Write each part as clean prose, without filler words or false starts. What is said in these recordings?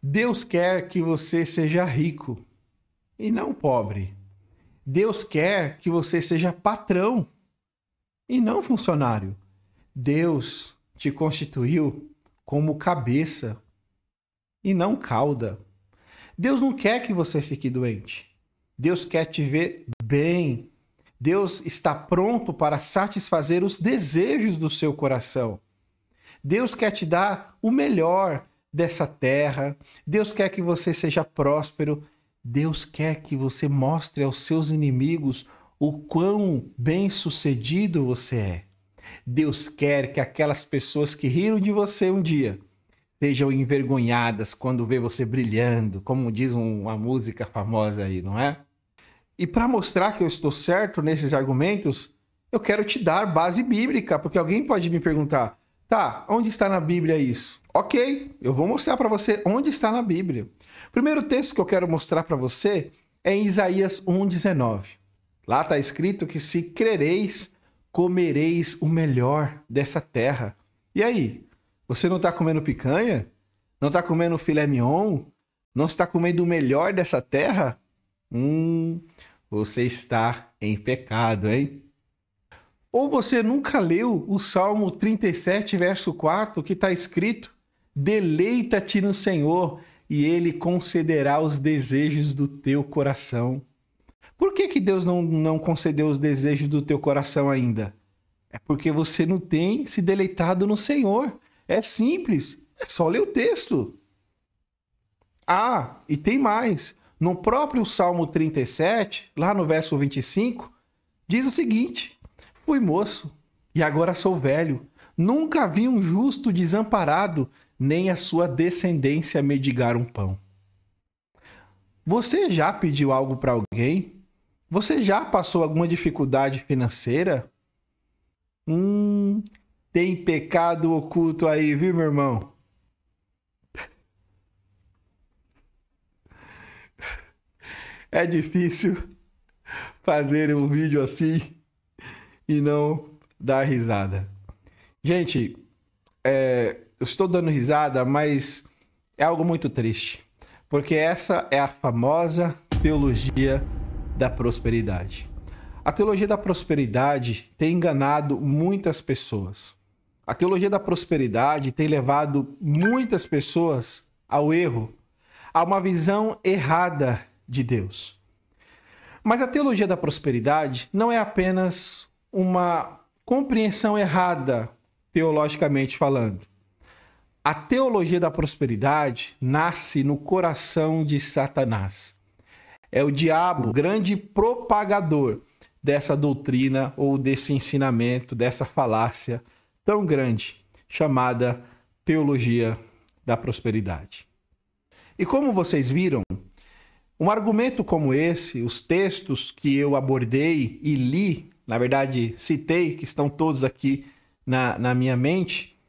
Deus quer que você seja rico e não pobre. Deus quer que você seja patrão e não funcionário. Deus te constituiu como cabeça e não cauda. Deus não quer que você fique doente. Deus quer te ver bem. Deus está pronto para satisfazer os desejos do seu coração. Deus quer te dar o melhor dessa terra. Deus quer que você seja próspero. Deus quer que você mostre aos seus inimigos o quão bem-sucedido você é. Deus quer que aquelas pessoas que riram de você um dia sejam envergonhadas quando vê você brilhando, como diz uma música famosa aí, não é? E para mostrar que eu estou certo nesses argumentos, eu quero te dar base bíblica, porque alguém pode me perguntar, tá, onde está na Bíblia isso? Ok, eu vou mostrar para você onde está na Bíblia. O primeiro texto que eu quero mostrar para você é em Isaías 1,19. Lá está escrito que se crereis, comereis o melhor dessa terra. E aí, você não está comendo picanha? Não está comendo filé mignon? Não está comendo o melhor dessa terra? Você está em pecado, hein? Ou você nunca leu o Salmo 37, verso 4, que está escrito: deleita-te no Senhor e Ele concederá os desejos do teu coração. Por que Deus não concedeu os desejos do teu coração ainda? É porque você não tem se deleitado no Senhor. É simples, é só ler o texto. Ah, e tem mais. No próprio Salmo 37, lá no verso 25, diz o seguinte: fui moço e agora sou velho. Nunca vi um justo desamparado, nem a sua descendência mendigar um pão. Você já pediu algo para alguém? Você já passou alguma dificuldade financeira? Tem pecado oculto aí, viu, meu irmão? É difícil fazer um vídeo assim e não dar risada. Gente, eu estou dando risada, mas é algo muito triste. Porque essa é a famosa teologia da prosperidade. A teologia da prosperidade tem enganado muitas pessoas. A teologia da prosperidade tem levado muitas pessoas ao erro, a uma visão errada de Deus. Mas a teologia da prosperidade não é apenas uma compreensão errada, teologicamente falando. A teologia da prosperidade nasce no coração de Satanás. É o diabo, o grande propagador dessa doutrina ou desse ensinamento, dessa falácia tão grande, chamada teologia da prosperidade. E como vocês viram, um argumento como esse, os textos que eu abordei e li, na verdade citei, que estão todos aqui na minha mente,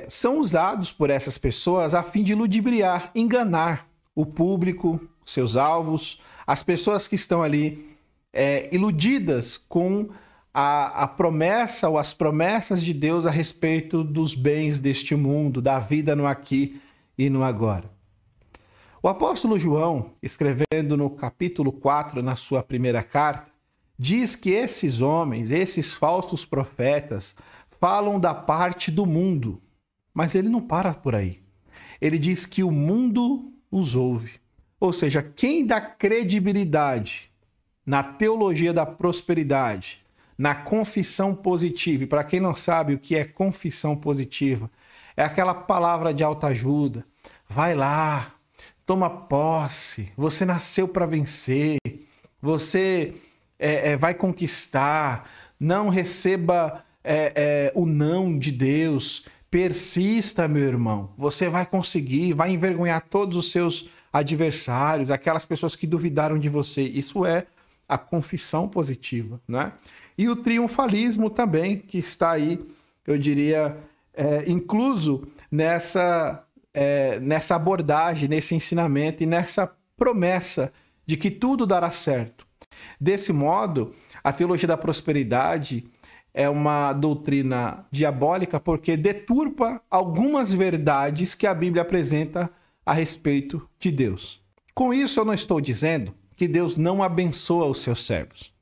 são usados por essas pessoas a fim de ludibriar, enganar o público, seus alvos, as pessoas que estão ali iludidas com a promessa ou as promessas de Deus a respeito dos bens deste mundo, da vida no aqui e no agora. O apóstolo João, escrevendo no capítulo 4, na sua primeira carta, diz que esses homens, esses falsos profetas, falam da parte do mundo, mas ele não para por aí. Ele diz que o mundo os ouve. Ou seja, quem dá credibilidade na teologia da prosperidade, na confissão positiva, e para quem não sabe o que é confissão positiva, é aquela palavra de autoajuda. Vai lá, toma posse, você nasceu para vencer, você vai conquistar, não receba o não de Deus, persista, meu irmão, você vai conseguir, vai envergonhar todos os seus adversários, aquelas pessoas que duvidaram de você. Isso é a confissão positiva, né? E o triunfalismo também, que está aí, eu diria, incluso nessa abordagem, nesse ensinamento e nessa promessa de que tudo dará certo. Desse modo, a teologia da prosperidade é uma doutrina diabólica porque deturpa algumas verdades que a Bíblia apresenta a respeito de Deus. Com isso, eu não estou dizendo que Deus não abençoa os seus servos.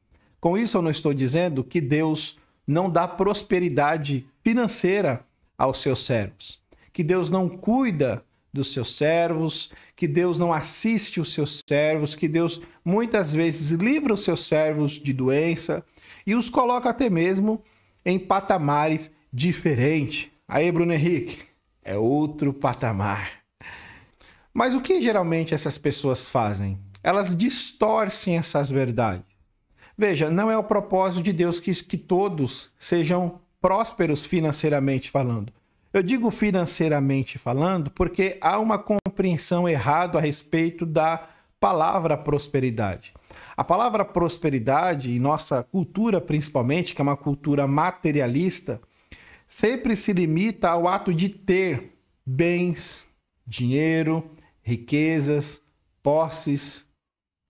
Com isso, eu não estou dizendo que Deus não dá prosperidade financeira aos seus servos, que Deus não cuida dos seus servos, que Deus não assiste os seus servos, que Deus muitas vezes livra os seus servos de doença e os coloca até mesmo em patamares diferentes. Aí, Bruno Henrique, é outro patamar. Mas o que geralmente essas pessoas fazem? Elas distorcem essas verdades. Veja, não é o propósito de Deus que todos sejam prósperos financeiramente falando. Eu digo financeiramente falando porque há uma compreensão errada a respeito da palavra prosperidade. A palavra prosperidade, em nossa cultura principalmente, que é uma cultura materialista, sempre se limita ao ato de ter bens, dinheiro, riquezas, posses.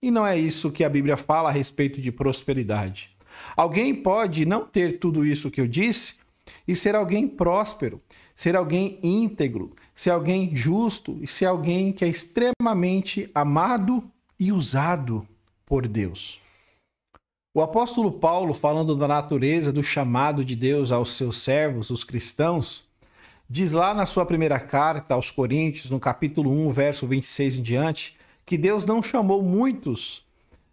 E não é isso que a Bíblia fala a respeito de prosperidade. Alguém pode não ter tudo isso que eu disse e ser alguém próspero, ser alguém íntegro, ser alguém justo e ser alguém que é extremamente amado e usado por Deus. O apóstolo Paulo, falando da natureza do chamado de Deus aos seus servos, os cristãos, diz lá na sua primeira carta aos Coríntios, no capítulo 1, verso 26 em diante, que Deus não chamou muitos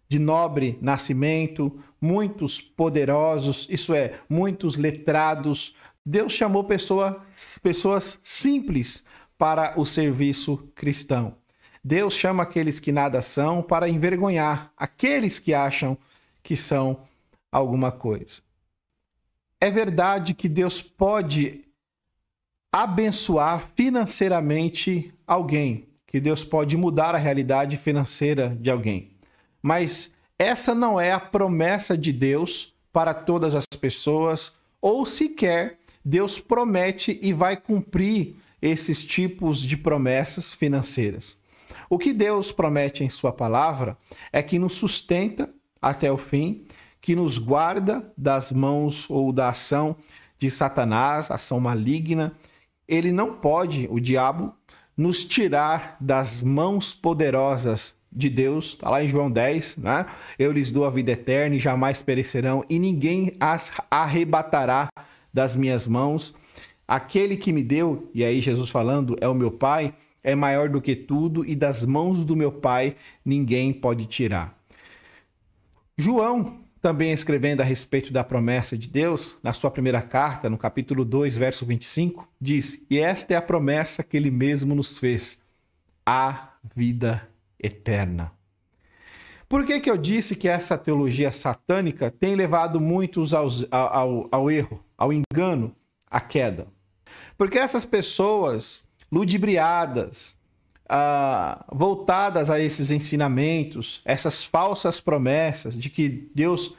de nobre nascimento, muitos poderosos, isso é, muitos letrados. Deus chamou pessoas simples para o serviço cristão. Deus chama aqueles que nada são para envergonhar aqueles que acham que são alguma coisa. É verdade que Deus pode abençoar financeiramente alguém, que Deus pode mudar a realidade financeira de alguém. Mas essa não é a promessa de Deus para todas as pessoas, ou sequer Deus promete e vai cumprir esses tipos de promessas financeiras. O que Deus promete em sua palavra é que nos sustenta até o fim, que nos guarda das mãos ou da ação de Satanás, ação maligna. Ele não pode, o diabo, nos tirar das mãos poderosas de Deus. Está lá em João 10, né? Eu lhes dou a vida eterna e jamais perecerão, e ninguém as arrebatará das minhas mãos. Aquele que me deu, e aí Jesus falando, é o meu Pai, é maior do que tudo, e das mãos do meu Pai ninguém pode tirar. João, também escrevendo a respeito da promessa de Deus, na sua primeira carta, no capítulo 2, verso 25, diz: e esta é a promessa que ele mesmo nos fez, a vida eterna. Por que eu disse que essa teologia satânica tem levado muitos ao erro, ao engano, à queda? Porque essas pessoas ludibriadas, voltadas a esses ensinamentos, essas falsas promessas de que Deus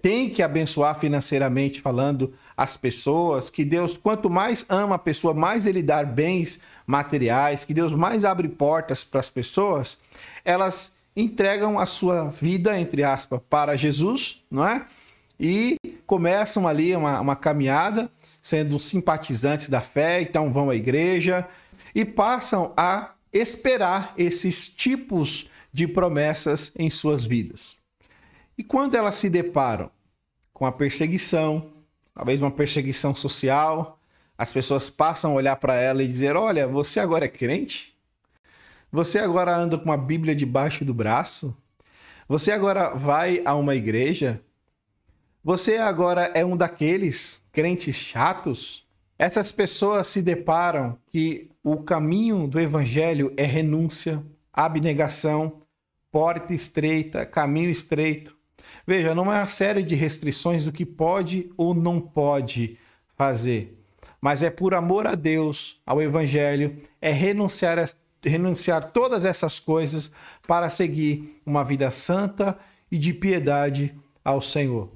tem que abençoar financeiramente falando as pessoas, que Deus, quanto mais ama a pessoa, mais ele dá bens materiais, que Deus mais abre portas para as pessoas, elas entregam a sua vida, entre aspas, para Jesus, não é? E começam ali uma caminhada, sendo simpatizantes da fé, então vão à igreja e passam a esperar esses tipos de promessas em suas vidas. E quando elas se deparam com a perseguição, talvez uma perseguição social, as pessoas passam a olhar para ela e dizer: olha, você agora é crente? Você agora anda com uma Bíblia debaixo do braço? Você agora vai a uma igreja? Você agora é um daqueles crentes chatos? Essas pessoas se deparam que o caminho do evangelho é renúncia, abnegação, porta estreita, caminho estreito. Veja, não é uma série de restrições do que pode ou não pode fazer, mas é por amor a Deus, ao evangelho, é renunciar todas essas coisas para seguir uma vida santa e de piedade ao Senhor.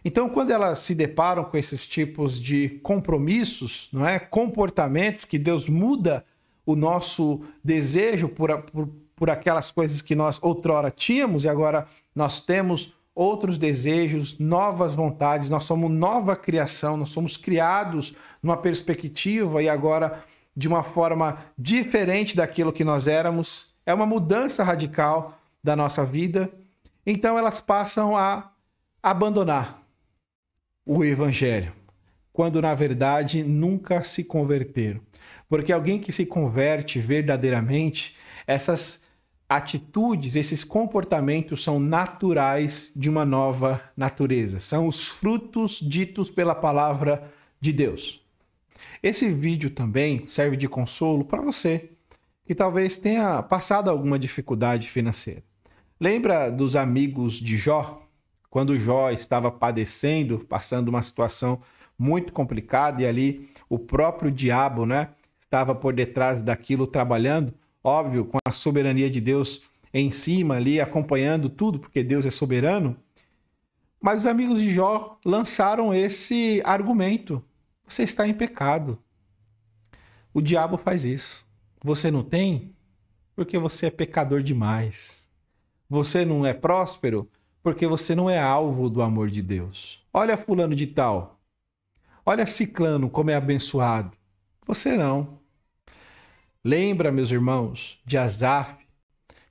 Então, quando elas se deparam com esses tipos de compromissos, não é? Comportamentos que Deus muda o nosso desejo por aquelas coisas que nós outrora tínhamos e agora nós temos outros desejos, novas vontades, nós somos nova criação, nós somos criados numa perspectiva e agora de uma forma diferente daquilo que nós éramos. É uma mudança radical da nossa vida. Então elas passam a abandonar o evangelho, quando na verdade nunca se converteram. Porque alguém que se converte verdadeiramente, essas atitudes, esses comportamentos são naturais de uma nova natureza. São os frutos ditos pela palavra de Deus. Esse vídeo também serve de consolo para você que talvez tenha passado alguma dificuldade financeira. Lembra dos amigos de Jó? Quando Jó estava padecendo, passando uma situação muito complicada e ali o próprio diabo, né, estava por detrás daquilo trabalhando, óbvio, com a soberania de Deus em cima ali, acompanhando tudo, porque Deus é soberano. Mas os amigos de Jó lançaram esse argumento: você está em pecado. O diabo faz isso. Você não tem? Porque você é pecador demais. Você não é próspero? Porque você não é alvo do amor de Deus. Olha fulano de tal. Olha ciclano como é abençoado. Você não. Lembra, meus irmãos, de Asaf,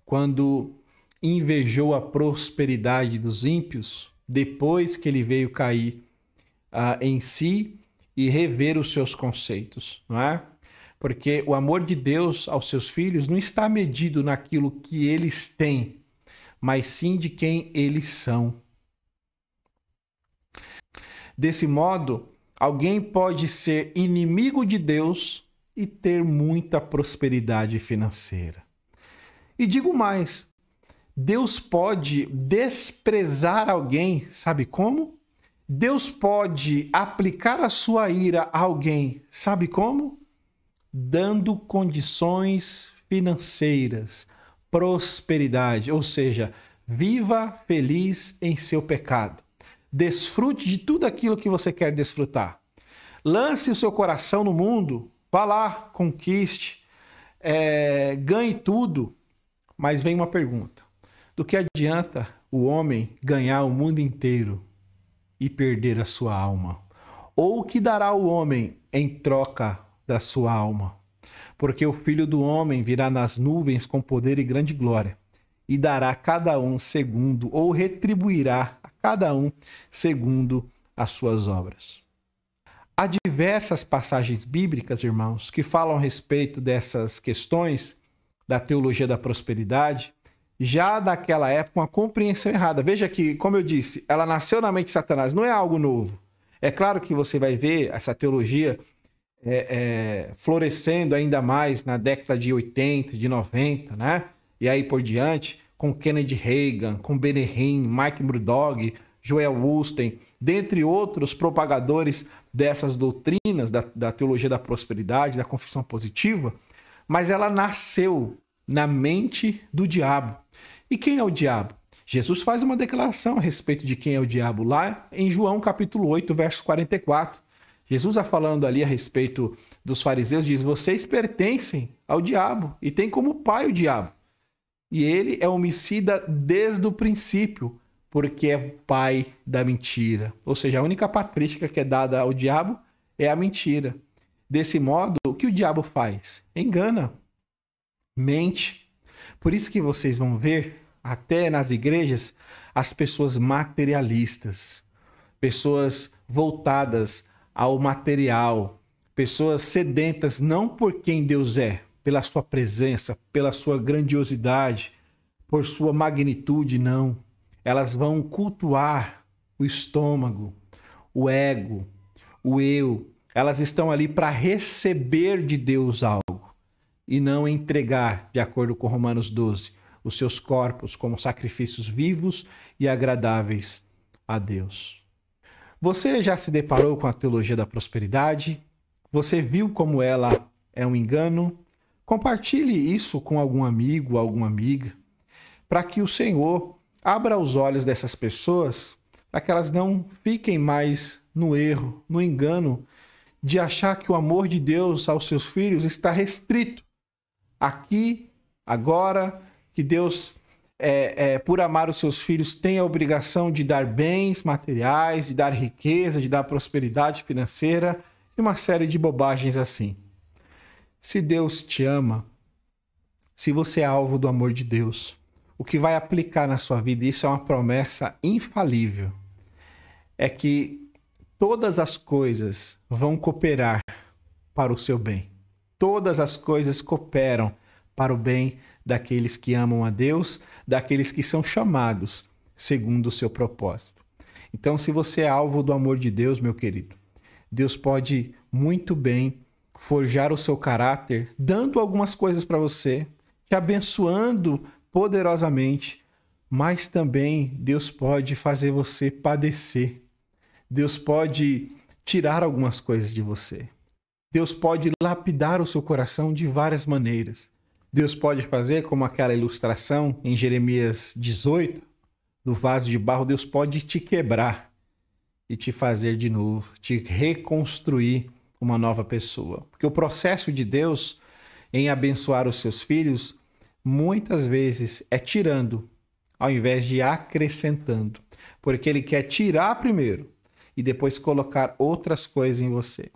quando invejou a prosperidade dos ímpios, depois que ele veio cair em si e rever os seus conceitos, não é? Porque o amor de Deus aos seus filhos não está medido naquilo que eles têm, mas sim de quem eles são. Desse modo, alguém pode ser inimigo de Deus e ter muita prosperidade financeira. E digo mais, Deus pode desprezar alguém, sabe como? Deus pode aplicar a sua ira a alguém, sabe como? Dando condições financeiras, prosperidade, ou seja, viva feliz em seu pecado. Desfrute de tudo aquilo que você quer desfrutar. Lance o seu coração no mundo, vá lá, conquiste, ganhe tudo. Mas vem uma pergunta: do que adianta o homem ganhar o mundo inteiro e perder a sua alma? Ou o que dará o homem em troca da sua alma? Porque o Filho do Homem virá nas nuvens com poder e grande glória, e dará a cada um segundo, ou retribuirá a cada um segundo as suas obras. Há diversas passagens bíblicas, irmãos, que falam a respeito dessas questões da teologia da prosperidade, já daquela época, uma compreensão errada. Veja que, como eu disse, ela nasceu na mente de Satanás, não é algo novo. É claro que você vai ver essa teologia florescendo ainda mais na década de 80, de 90, né? E aí por diante, com Kennedy Reagan, com Benny Hinn, Mike Murdock, Joel Osteen, dentre outros propagadores dessas doutrinas da teologia da prosperidade, da confissão positiva, mas ela nasceu na mente do diabo. E quem é o diabo? Jesus faz uma declaração a respeito de quem é o diabo lá em João capítulo 8, verso 44. Jesus, falando ali a respeito dos fariseus, diz: vocês pertencem ao diabo e têm como pai o diabo. E ele é homicida desde o princípio, porque é pai da mentira. Ou seja, a única patrística que é dada ao diabo é a mentira. Desse modo, o que o diabo faz? Engana, mente. Por isso que vocês vão ver, até nas igrejas, as pessoas materialistas, pessoas voltadas ao material, pessoas sedentas não por quem Deus é, pela sua presença, pela sua grandiosidade, por sua magnitude, não. Elas vão cultuar o estômago, o ego, o eu. Elas estão ali para receber de Deus algo e não entregar, de acordo com Romanos 12, os seus corpos como sacrifícios vivos e agradáveis a Deus. Você já se deparou com a teologia da prosperidade? Você viu como ela é um engano? Compartilhe isso com algum amigo, alguma amiga, para que o Senhor abra os olhos dessas pessoas, para que elas não fiquem mais no erro, no engano, de achar que o amor de Deus aos seus filhos está restrito aqui, agora, que Deus, por amar os seus filhos, tem a obrigação de dar bens materiais, de dar riqueza, de dar prosperidade financeira e uma série de bobagens assim. Se Deus te ama, se você é alvo do amor de Deus, o que vai aplicar na sua vida, e isso é uma promessa infalível, é que todas as coisas vão cooperar para o seu bem. Todas as coisas cooperam para o bem daqueles que amam a Deus, daqueles que são chamados segundo o seu propósito. Então, se você é alvo do amor de Deus, meu querido, Deus pode muito bem forjar o seu caráter, dando algumas coisas para você, te abençoando poderosamente, mas também Deus pode fazer você padecer. Deus pode tirar algumas coisas de você. Deus pode lapidar o seu coração de várias maneiras. Deus pode fazer como aquela ilustração em Jeremias 18, do vaso de barro. Deus pode te quebrar e te fazer de novo, te reconstruir uma nova pessoa. Porque o processo de Deus em abençoar os seus filhos, muitas vezes é tirando, ao invés de acrescentando. Porque Ele quer tirar primeiro e depois colocar outras coisas em você.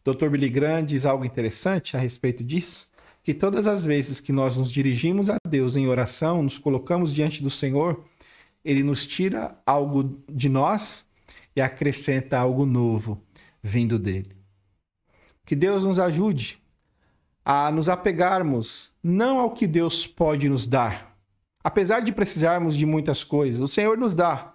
Dr. Billy Graham diz algo interessante a respeito disso, que todas as vezes que nós nos dirigimos a Deus em oração, nos colocamos diante do Senhor, Ele nos tira algo de nós e acrescenta algo novo vindo dele. Que Deus nos ajude a nos apegarmos não ao que Deus pode nos dar. Apesar de precisarmos de muitas coisas, o Senhor nos dá,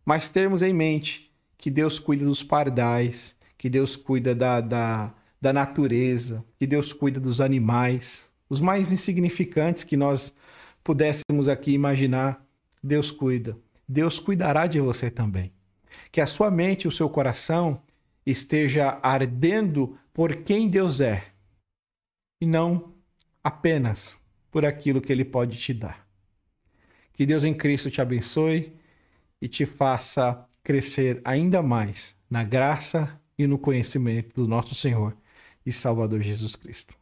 mas termos em mente que Deus cuida dos pardais, que Deus cuida da natureza, que Deus cuida dos animais, os mais insignificantes que nós pudéssemos aqui imaginar, Deus cuida. Deus cuidará de você também. Que a sua mente e o seu coração esteja ardendo por quem Deus é e não apenas por aquilo que Ele pode te dar. Que Deus em Cristo te abençoe e te faça crescer ainda mais na graça e no conhecimento do nosso Senhor e Salvador Jesus Cristo.